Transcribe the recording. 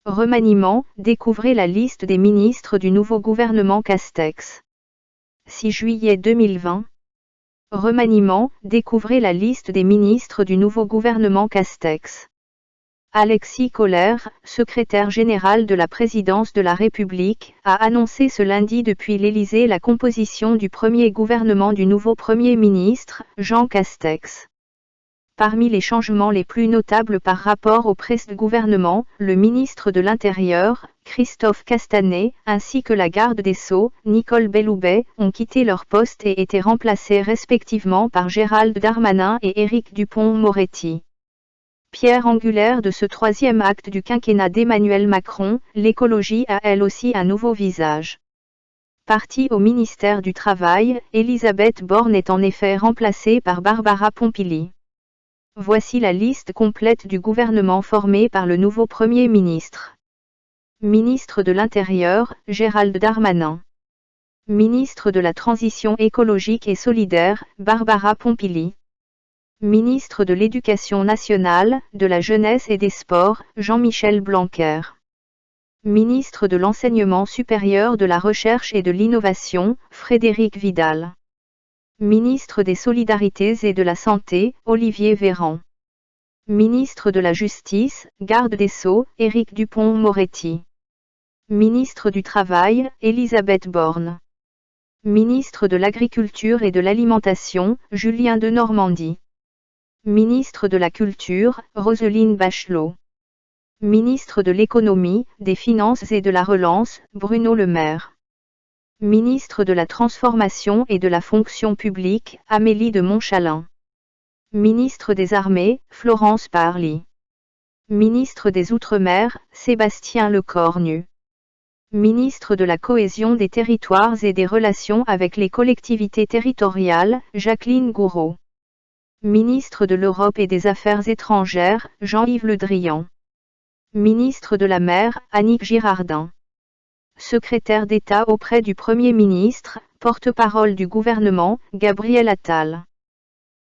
Remaniement, découvrez la liste des ministres du nouveau gouvernement Castex. 6 juillet 2020. Remaniement, découvrez la liste des ministres du nouveau gouvernement Castex. Alexis Kohler, secrétaire général de la présidence de la République, a annoncé ce lundi depuis l'Élysée la composition du premier gouvernement du nouveau Premier ministre, Jean Castex. Parmi les changements les plus notables par rapport au précédent gouvernement, le ministre de l'Intérieur, Christophe Castanet, ainsi que la garde des Sceaux, Nicole Belloubet, ont quitté leur poste et été remplacés respectivement par Gérald Darmanin et Éric Dupond-Moretti. Pierre angulaire de ce troisième acte du quinquennat d'Emmanuel Macron, l'écologie a elle aussi un nouveau visage. Partie au ministère du Travail, Elisabeth Borne est en effet remplacée par Barbara Pompili. Voici la liste complète du gouvernement formé par le nouveau Premier ministre. Ministre de l'Intérieur, Gérald Darmanin. Ministre de la Transition écologique et solidaire, Barbara Pompili. Ministre de l'Éducation nationale, de la Jeunesse et des Sports, Jean-Michel Blanquer. Ministre de l'Enseignement supérieur, de la Recherche et de l'Innovation, Frédérique Vidal. Ministre des Solidarités et de la Santé, Olivier Véran. Ministre de la Justice, garde des Sceaux, Éric Dupond-Moretti. Ministre du Travail, Elisabeth Borne. Ministre de l'Agriculture et de l'Alimentation, Julien Denormandie. Ministre de la Culture, Roselyne Bachelot. Ministre de l'Économie, des Finances et de la Relance, Bruno Le Maire. Ministre de la Transformation et de la Fonction publique, Amélie de Montchalin. Ministre des Armées, Florence Parly. Ministre des Outre-mer, Sébastien Lecornu. Ministre de la Cohésion des Territoires et des Relations avec les collectivités territoriales, Jacqueline Gouraud. Ministre de l'Europe et des Affaires étrangères, Jean-Yves Le Drian. Ministre de la Mer, Annick Girardin. Secrétaire d'État auprès du Premier ministre, porte-parole du gouvernement, Gabriel Attal.